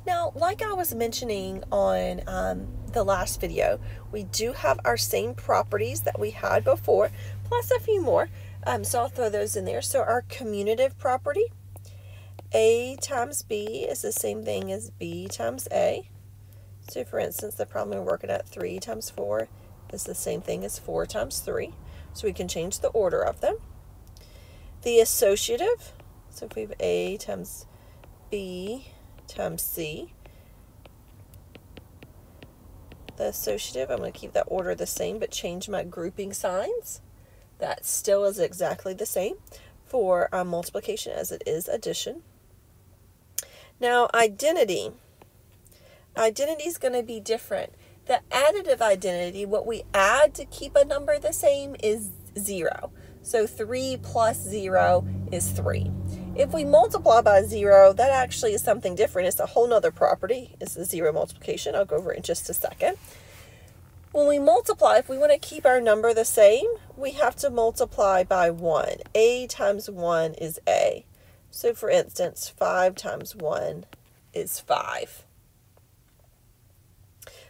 Now, like I was mentioning on the last video, we do have our same properties that we had before, plus a few more. So I'll throw those in there. So our commutative property, A times B is the same thing as B times A. So for instance, the problem we're working at 3 times 4 is the same thing as 4 times 3. So we can change the order of them. The associative, so if we have A times B times C, the associative, I'm going to keep that order the same but change my grouping signs. That still is exactly the same for multiplication as it is addition. Now identity. Identity is going to be different. The additive identity, what we add to keep a number the same is 0. So 3 plus 0 is 3. If we multiply by 0, that actually is something different. It's a whole nother property. It's the zero multiplication. I'll go over it in just a second. When we multiply, if we want to keep our number the same, we have to multiply by 1. A times 1 is A. So for instance, 5 times 1 is 5.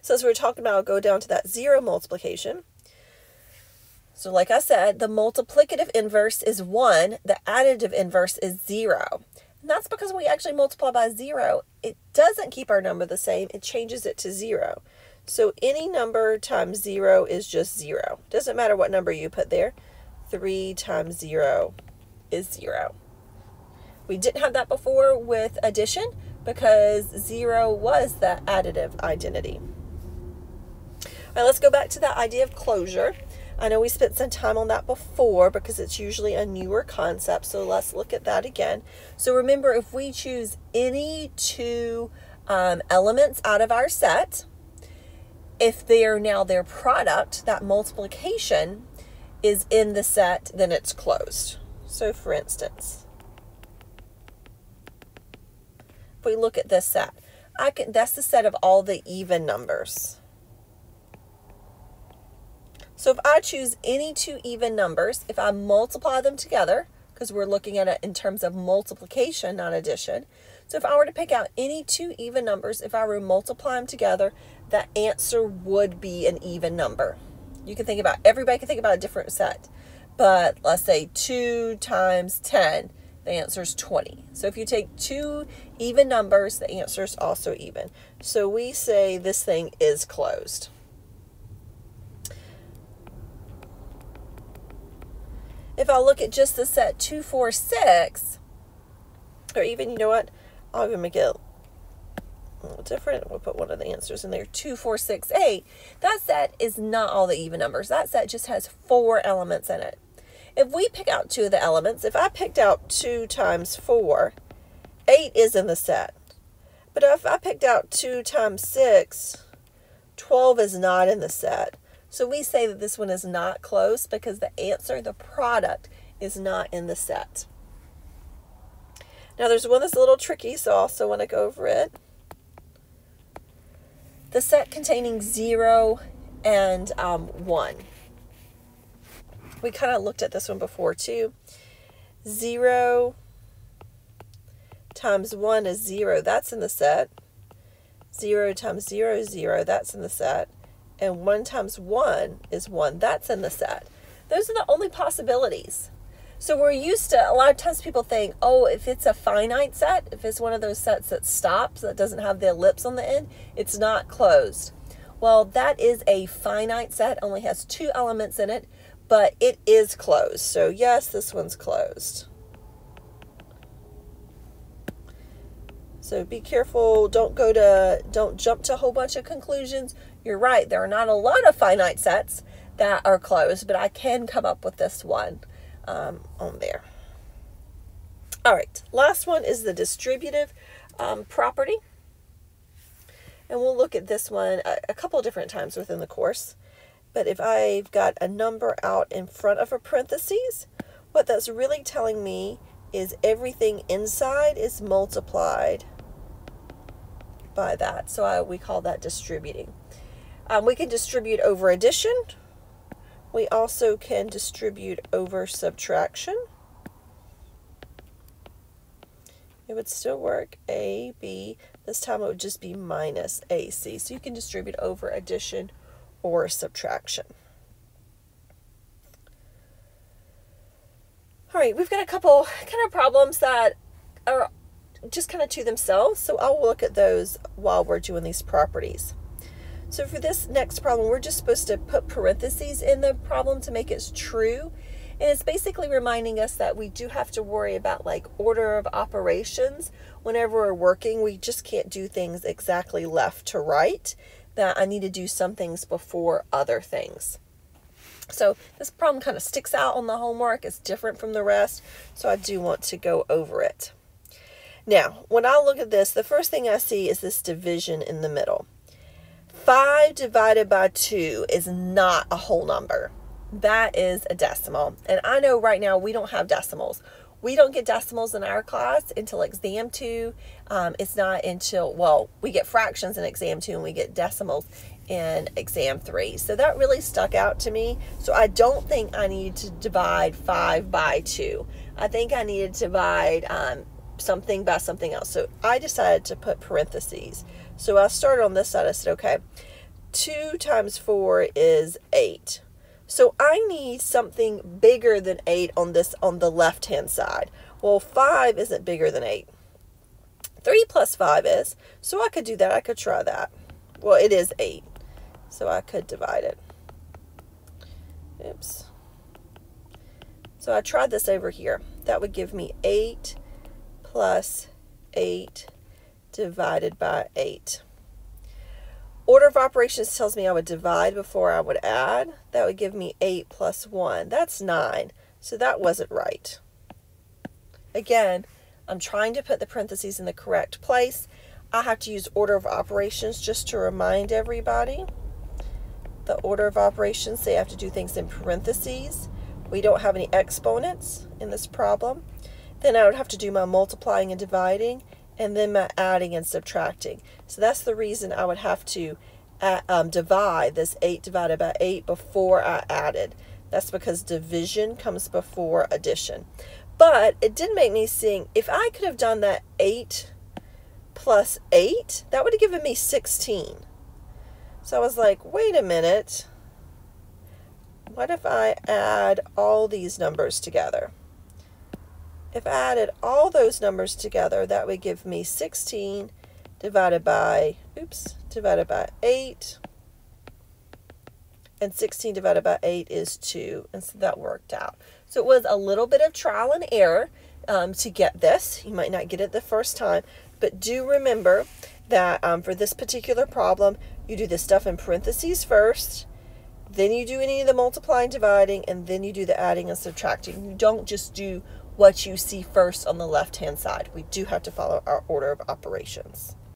So as we're talking about, I'll go down to that zero multiplication. So like I said, the multiplicative inverse is 1. The additive inverse is 0. And that's because when we actually multiply by 0, it doesn't keep our number the same. It changes it to 0. So any number times 0 is just 0. Doesn't matter what number you put there. 3 times 0 is 0. We didn't have that before with addition because 0 was the additive identity. All right, let's go back to the idea of closure. I know we spent some time on that before because it's usually a newer concept, so let's look at that again. So remember, if we choose any two elements out of our set, if they are now their product, that multiplication is in the set, then it's closed. So for instance, if we look at this set, that's the set of all the even numbers. So if I choose any two even numbers, if I multiply them together, because we're looking at it in terms of multiplication, not addition. So if I were to pick out any two even numbers, if I were to multiply them together, the answer would be an even number. You can think about, everybody can think about a different set. But let's say 2 times 10, the answer is 20. So if you take two even numbers, the answer is also even. So we say this thing is closed. If I look at just the set 2, 4, 6, or even, you know what, I'll even make it a little different. We'll put one of the answers in there, 2, 4, 6, 8. That set is not all the even numbers. That set just has 4 elements in it. If we pick out 2 of the elements, if I picked out 2 times 4, 8 is in the set. But if I picked out 2 times 6, 12 is not in the set. So we say that this one is not closed because the answer, the product, is not in the set. Now there's one that's a little tricky, so I also want to go over it. The set containing 0 and 1. We kind of looked at this one before too. 0 times 1 is 0. That's in the set. 0 times 0 is 0. That's in the set. And 1 times 1 is 1. That's in the set. Those are the only possibilities. So we're used to, a lot of times people think, oh, if it's a finite set, if it's one of those sets that stops, that doesn't have the ellipse on the end, it's not closed. Well, that is a finite set, only has 2 elements in it, but it is closed. So yes, this one's closed. So be careful, don't jump to a whole bunch of conclusions. You're right, there are not a lot of finite sets that are closed, but I can come up with this one on there. All right, last one is the distributive property. And we'll look at this one a couple of different times within the course. But if I've got a number out in front of a parentheses, what that's really telling me is everything inside is multiplied by that. So we call that distributing. We can distribute over addition. We also can distribute over subtraction. It would still work. A, B. This time it would just be minus AC. So you can distribute over addition or subtraction. All right, we've got a couple kind of problems that are just kind of to themselves. So I'll look at those while we're doing these properties. So for this next problem, we're just supposed to put parentheses in the problem to make it true. And it's basically reminding us that we do have to worry about like order of operations. Whenever we're working, we just can't do things exactly left to right. That I need to do some things before other things. So this problem kind of sticks out on the homework. It's different from the rest. So I do want to go over it. Now, when I look at this, the first thing I see is this division in the middle. 5 divided by 2 is not a whole number. That is a decimal. And I know right now we don't have decimals. We don't get decimals in our class until exam 2. It's not until, well, we get fractions in exam 2 and we get decimals in exam 3. So that really stuck out to me. So I don't think I need to divide 5 by 2. I think I needed to divide something by something else. So I decided to put parentheses. So I started on this side. I said, okay, 2 times 4 is 8. So I need something bigger than 8 on the left-hand side. Well, 5 isn't bigger than 8. 3 plus 5 is. So I could do that. I could try that. Well, it is 8. So I could divide it. Oops. So I tried this over here. That would give me 8 plus 8 divided by 8. Order of operations tells me I would divide before I would add. That would give me 8 plus 1. That's 9. So that wasn't right. Again, I'm trying to put the parentheses in the correct place. I have to use order of operations just to remind everybody. The order of operations, they have to do things in parentheses. We don't have any exponents in this problem. Then I would have to do my multiplying and dividing, and then my adding and subtracting. So that's the reason I would have to divide this 8 divided by 8 before I added. That's because division comes before addition. But it did make me think, if I could have done that 8 plus 8, that would have given me 16. So I was like, wait a minute. What if I add all these numbers together? If I added all those numbers together, that would give me 16 divided by 8. And 16 divided by 8 is 2. And so that worked out. So it was a little bit of trial and error to get this. You might not get it the first time. But do remember that for this particular problem, you do the stuff in parentheses first. Then you do any of the multiplying, dividing, and then you do the adding and subtracting. You don't just do what you see first on the left-hand side. We do have to follow our order of operations.